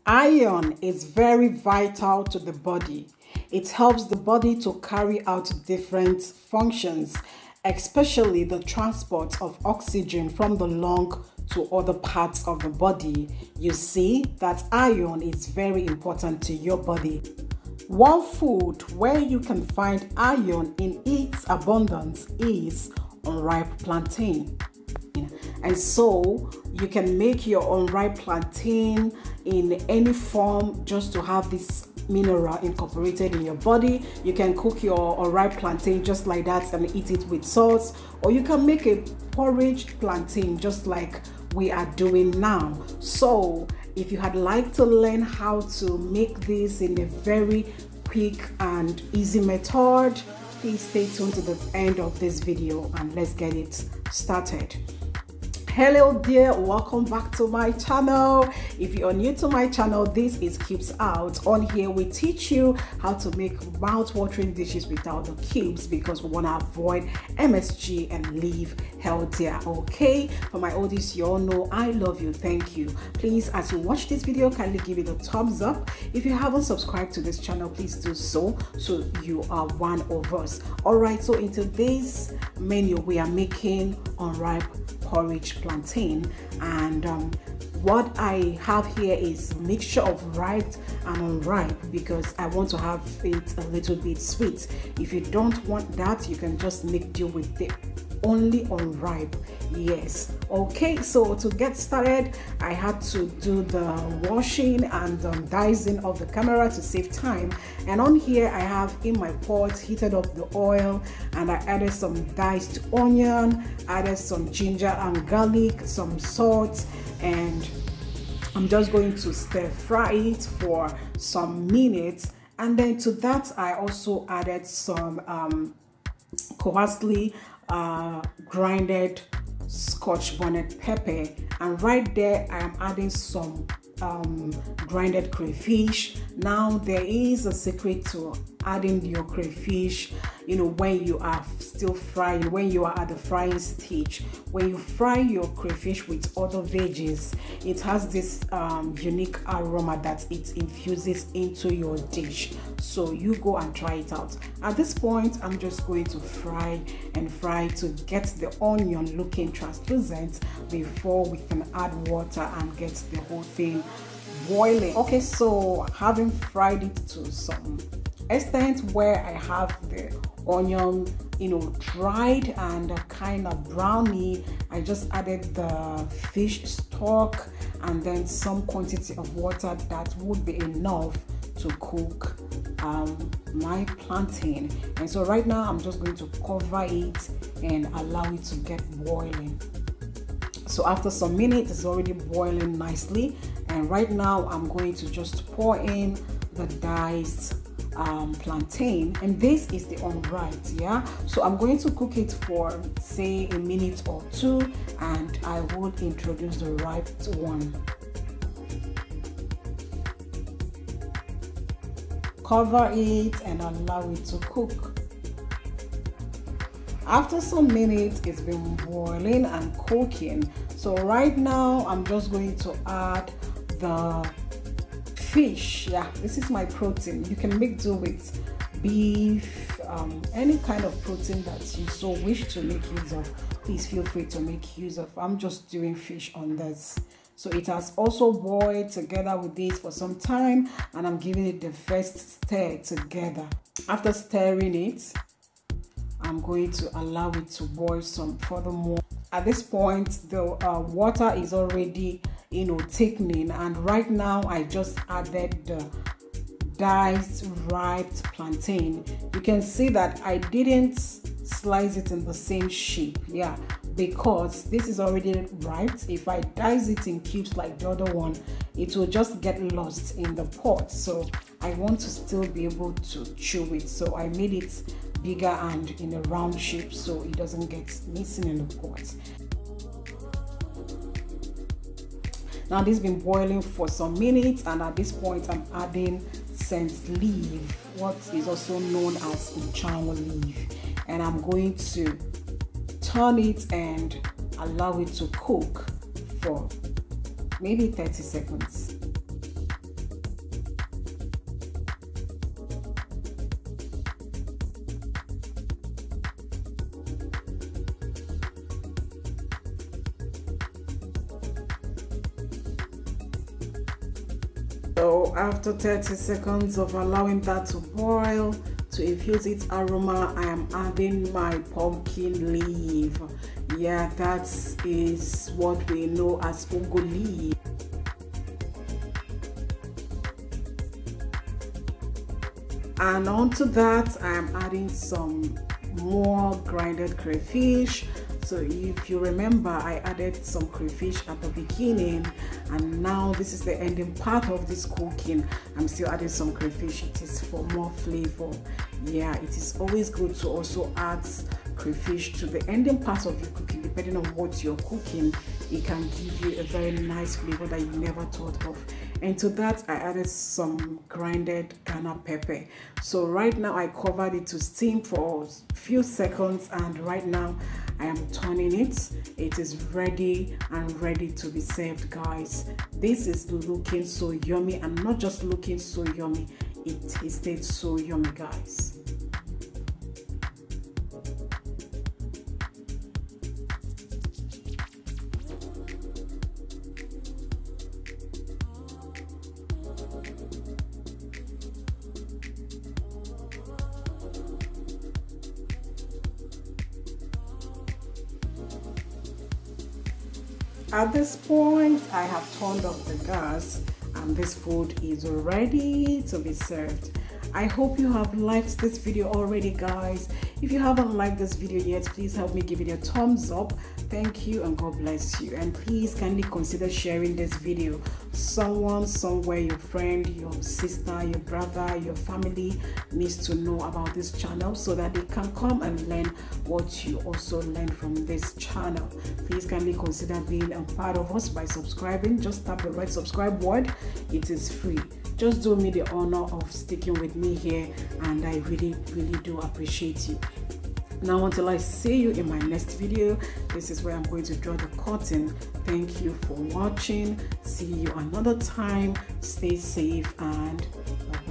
Iron is very vital to the body. It helps the body to carry out different functions, especially the transport of oxygen from the lung to other parts of the body. You see that iron is very important to your body. One food where you can find iron in its abundance is unripe plantain. And so you can make your unripe plantain in any form just to have this mineral incorporated in your body. You can cook your unripe plantain just like that and eat it with sauce, or you can make a porridge plantain just like we are doing now. So if you had like to learn how to make this in a very quick and easy method, please stay tuned to the end of this video and let's get it started. Hello dear, welcome back to my channel. If you are new to my channel, this is Cubes Out. On here we teach you how to make mouth-watering dishes without the cubes, because we want to avoid MSG and live healthier. Okay, for my oldies, you all know I love you. Thank you. Please, as you watch this video, kindly give it a thumbs up. If you haven't subscribed to this channel, please do so you are one of us. All right, so in today's menu we are making unripe porridge plantain, and what I have here is a mixture of ripe and unripe because I want to have it a little bit sweet. If you don't want that, you can just make do with the only unripe. Yes, okay, so to get started I had to do the washing and dicing of the camera to save time, and on here I have in my pot heated up the oil, and I added some diced onion, added some ginger and garlic, some salt, and I'm just going to stir fry it for some minutes. And then to that I also added some coarsely grinded Scotch bonnet pepper, and right there I am adding some grinded crayfish. Now there is a secret to adding your crayfish, you know, when you are still frying, when you are at the frying stage. When you fry your crayfish with other veggies, it has this unique aroma that it infuses into your dish. So you go and try it out. At this point I'm just going to fry and fry to get the onion looking translucent before we can add water and get the whole thing boiling. Okay, so having fried it to some extent where I have the onion, you know, dried and kind of browny, I just added the fish stock and then some quantity of water that would be enough to cook my plantain. And so right now I'm just going to cover it and allow it to get boiling. So after some minutes it's already boiling nicely, and right now I'm going to just pour in the diced plantain, and this is the unripe. Yeah, so I'm going to cook it for say a minute or two, and I will introduce the ripe one. Cover it and allow it to cook. After some minutes it's been boiling and cooking, so right now I'm just going to add the fish. Yeah, this is my protein. You can make do with beef, any kind of protein that you so wish to make use of. Please feel free to make use of. I'm just doing fish on this. So it has also boiled together with this for some time, and I'm giving it the first stir together. After stirring it, I'm going to allow it to boil some furthermore. At this point the water is already, you know, thickening, and right now I just added the diced ripe plantain. You can see that I didn't slice it in the same shape, yeah, because this is already ripe. If I dice it in cubes like the other one, it will just get lost in the pot, so I want to still be able to chew it, so I made it bigger and in a round shape so it doesn't get missing in the pot. Now this has been boiling for some minutes, and at this point I'm adding scent leaf, what is also known as inchango leaf, and I'm going to turn it and allow it to cook for maybe 30 seconds. So after 30 seconds of allowing that to boil, to infuse its aroma, I am adding my pumpkin leaf. Yeah, that is what we know as ugu leaf. And onto that, I am adding some more grinded crayfish. So if you remember, I added some crayfish at the beginning, and now this is the ending part of this cooking. I'm still adding some crayfish. It is for more flavor. Yeah, it is always good to also add crayfish to the ending part of your cooking. Depending on what you're cooking, it can give you a very nice flavor that you never thought of. And to that, I added some grinded Ghana pepper. So right now I covered it to steam for a few seconds, and right now I am turning it. It is ready and ready to be served, guys. This is looking so yummy, and not just looking so yummy, it tasted so yummy, guys. At this point, I have turned off the gas and this food is ready to be served. I hope you have liked this video already, guys. If you haven't liked this video yet, please help me give it a thumbs up. Thank you and God bless you. And please kindly consider sharing this video. Someone, somewhere, your friend, your sister, your brother, your family needs to know about this channel so that they can come and learn what you also learned from this channel. Please kindly consider being a part of us by subscribing. Just tap the red subscribe word. It is free. Just do me the honor of sticking with me here, and I really do appreciate you. Now until I see you in my next video, this is where I'm going to draw the curtain. Thank you for watching. See you another time. Stay safe and bye.